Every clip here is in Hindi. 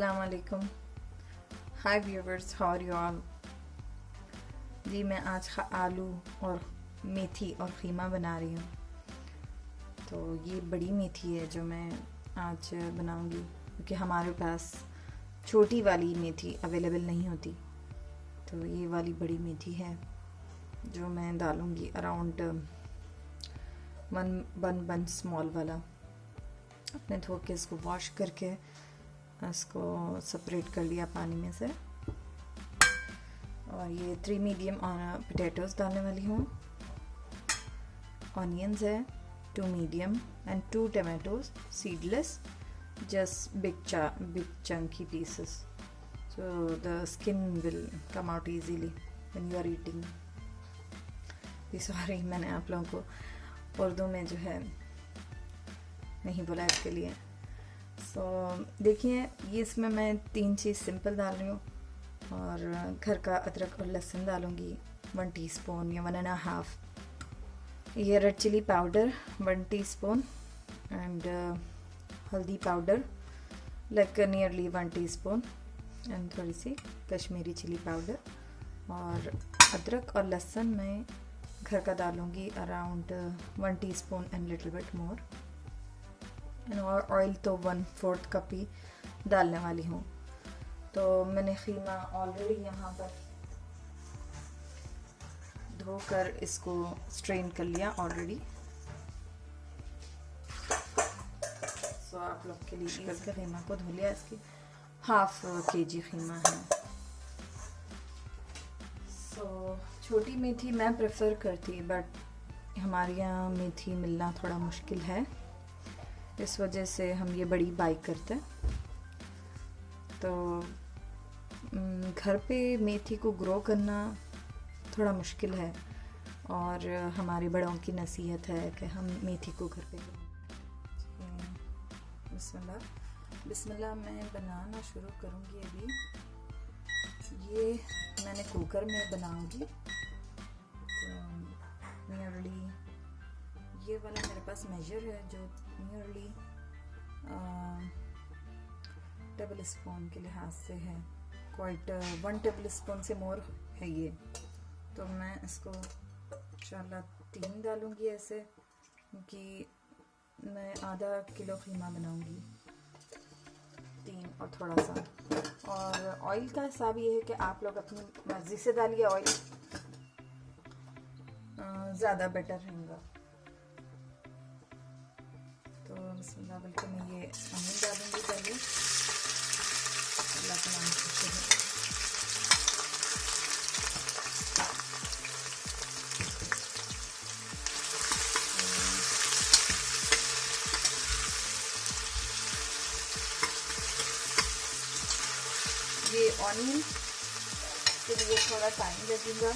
अस्सलाम वालेकुम। Hi viewers, how are you all. जी मैं आज आलू और मेथी और कीमा बना रही हूँ। तो ये बड़ी मेथी है जो मैं आज बनाऊँगी, क्योंकि हमारे पास छोटी वाली मेथी अवेलेबल नहीं होती। तो ये वाली बड़ी मेथी है जो मैं डालूँगी अराउंड वन स्मॉल वाला। अपने धो के इसको वॉश करके इसको सेपरेट कर लिया पानी में से। और ये 3 मीडियम पोटैटोज़ डालने वाली हूँ। ऑनियंस है 2 medium and 2 tomatoes seedless, just big chunky pieces, so the skin will come out easily when you are eating. Sorry, मैंने आप लोगों को उर्दू में जो है नहीं बोला इसके लिए। सो देखिए, ये इसमें मैं 3 चीज़ सिंपल डाल रही हूँ। और घर का अदरक और लहसुन डालूँगी 1 टीस्पून या 1.5। ये red chilli powder 1 teaspoon and हल्दी powder like nearly 1 teaspoon and थोड़ी सी कश्मीरी चिली पाउडर। और अदरक और लहसुन मैं घर का डालूँगी around 1 teaspoon and little bit more. और ऑयल तो 1/4 कप ही डालने वाली हूँ। तो मैंने कीमा ऑलरेडी यहाँ पर धोकर इसको स्ट्रेन कर लिया ऑलरेडी। सो आप लोग के लिए करके कीमा को धो लिया। इसकी 1/2 kg कीमा है। सो छोटी मेथी मैं प्रेफर करती, बट हमारे यहाँ मेथी मिलना थोड़ा मुश्किल है, इस वजह से हम ये बड़ी बाई करते हैं। तो घर पे मेथी को ग्रो करना थोड़ा मुश्किल है, और हमारे बड़ों की नसीहत है कि हम मेथी को घर पे बिस्मिल्लाह मैं बनाना शुरू करूँगी। अभी ये मैंने कुकर में बनाऊँगी। तो नियरली ये वाला मेरे पास मेजर है जो नियरली टेबल स्पून के लिहाज से है, क्वाइट 1 टेबल स्पून से मोर है ये। तो मैं इसको इंशाल्लाह 3 डालूँगी ऐसे, क्योंकि मैं आधा किलो कीमा बनाऊँगी। 3 और थोड़ा सा। और ऑयल का हिसाब ये है कि आप लोग अपनी मर्ज़ी से डालिए, ऑयल ज़्यादा बेटर रहेगा। तो बिस्मिल्लाह, बल्कि मैं ये अनियन डालूँगी पहले। अल्लाह का नाम से ये ऑनियन के लिए थोड़ा टाइम लगेगा।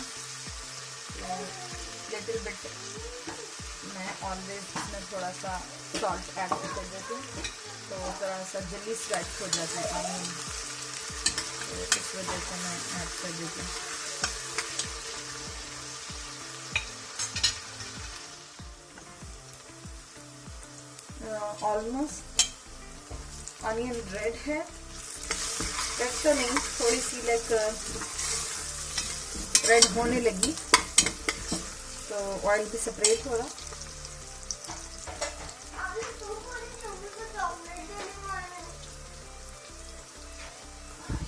लिटिल बिट मैं ऑलवेज इसमें थोड़ा सा सॉल्ट ऐड कर देती हूँ, तो थोड़ा सा जल्दी स्वेट हो जाता है ऑनियन, तो इस वजह से मैं ऐड कर देती हूँ। ऑलमोस्ट ऑनियन रेड है, रेड तो नहीं, थोड़ी सी लाइक रेड होने लगी, तो ऑयल भी सेपरेट हो रहा।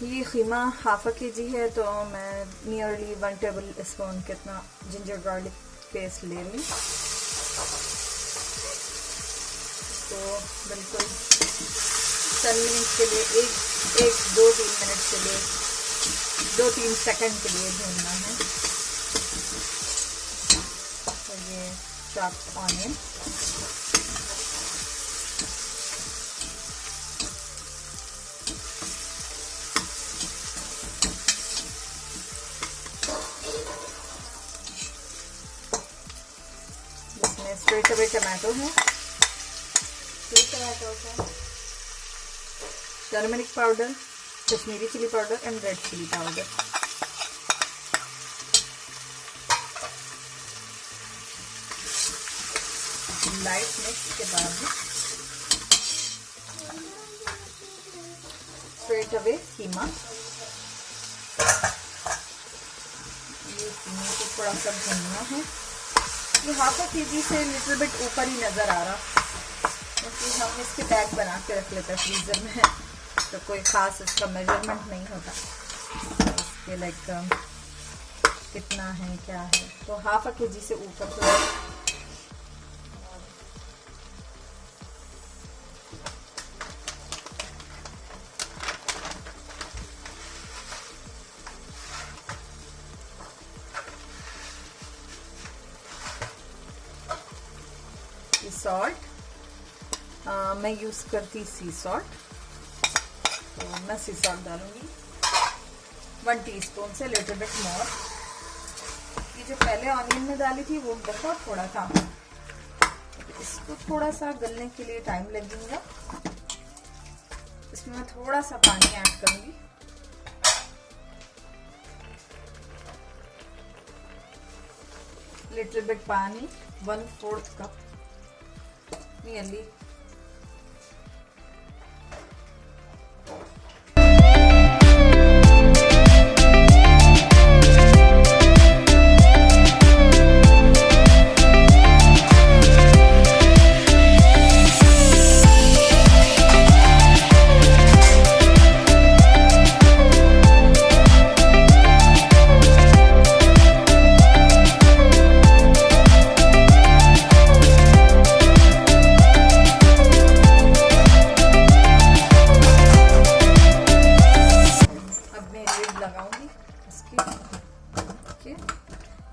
ये कीमा 1/2 kg है, तो मैं नियरली 1 टेबल स्पून कितना जिंजर गार्लिक पेस्ट ले रही हूँ। तो बिल्कुल 10 मिनट के लिए 2-3 मिनट के लिए 2-3 सेकंड के लिए भूनना है। तो ये चॉप्ड ऑनियन, जिसमें स्ट्रेट अवे टमाटो है, turmeric powder, Kashmiri chilli powder and red chilli powder. Light mix के बाद स्ट्रेट अवे कीमा। ये कीमे को थोड़ा सा भूनना है। ये हाफ अ केजी से लिटिल बिट ऊपर ही नज़र आ रहा, क्योंकि हम इसके बैग बना के रख लेते हैं फ्रीज़र में, तो कोई ख़ास इसका मेजरमेंट नहीं होता इसके लाइक कितना है क्या है। तो हाफ अ केजी से ऊपर तो सॉल्ट मैं यूज़ करती सी सॉल्ट, तो मैं सी सॉल्ट डालूंगी 1 टीस्पून से लिटिल बिट मोर। ये जो पहले ऑनियन में डाली थी वो बहुत थोड़ा था, इसको थोड़ा सा गलने के लिए टाइम लगेगा। इसमें मैं थोड़ा सा पानी ऐड करूंगी, लिटिल बिट पानी, 1/4 कप नियरली।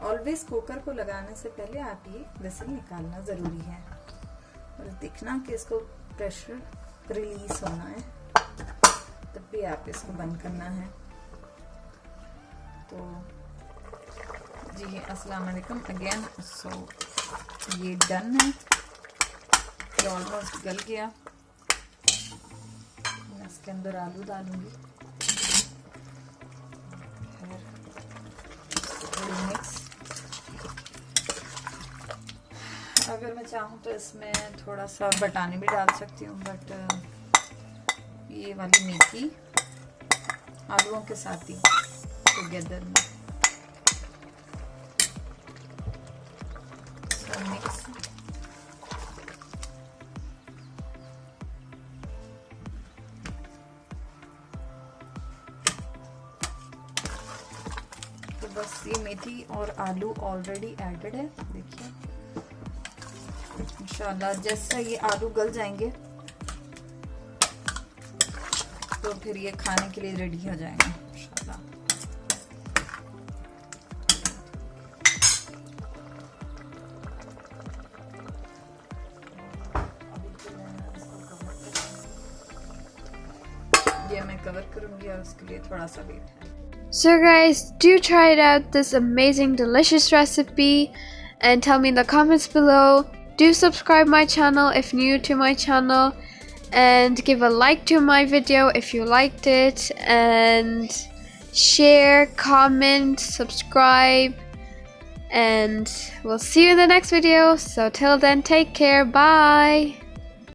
ऑलवेज कुकर को लगाने से पहले आप ये विसल निकालना ज़रूरी है और देखना कि इसको प्रेशर रिलीज होना है, तब भी आप इसको बंद करना है। तो जी अस्सलाम वालेकुम अगेन। सो ये डन है, ये ऑलमोस्ट गल गया। मैं इसके अंदर आलू डालूंगी, मिक्स। अगर मैं चाहूँ तो इसमें थोड़ा सा बटाने भी डाल सकती हूँ, बट ये वाली मेथी आलूओं के साथ ही टुगेदर में मिक्स। तो बस ये मेथी और आलू ऑलरेडी एडेड है, देखिए इंशाल्लाह जैसे ये आलू गल जाएंगे तो फिर ये खाने के लिए रेडी हो जाएंगे इंशाल्लाह। ये मैं कवर करूंगी और उसके लिए थोड़ा सा वेट है। So guys, do try it out, this amazing delicious recipe, and tell me in the comments below. Do subscribe my channel if new to my channel, and give a like to my video if you liked it, and share, comment, subscribe, and we'll see you in the next video. So till then, take care, bye.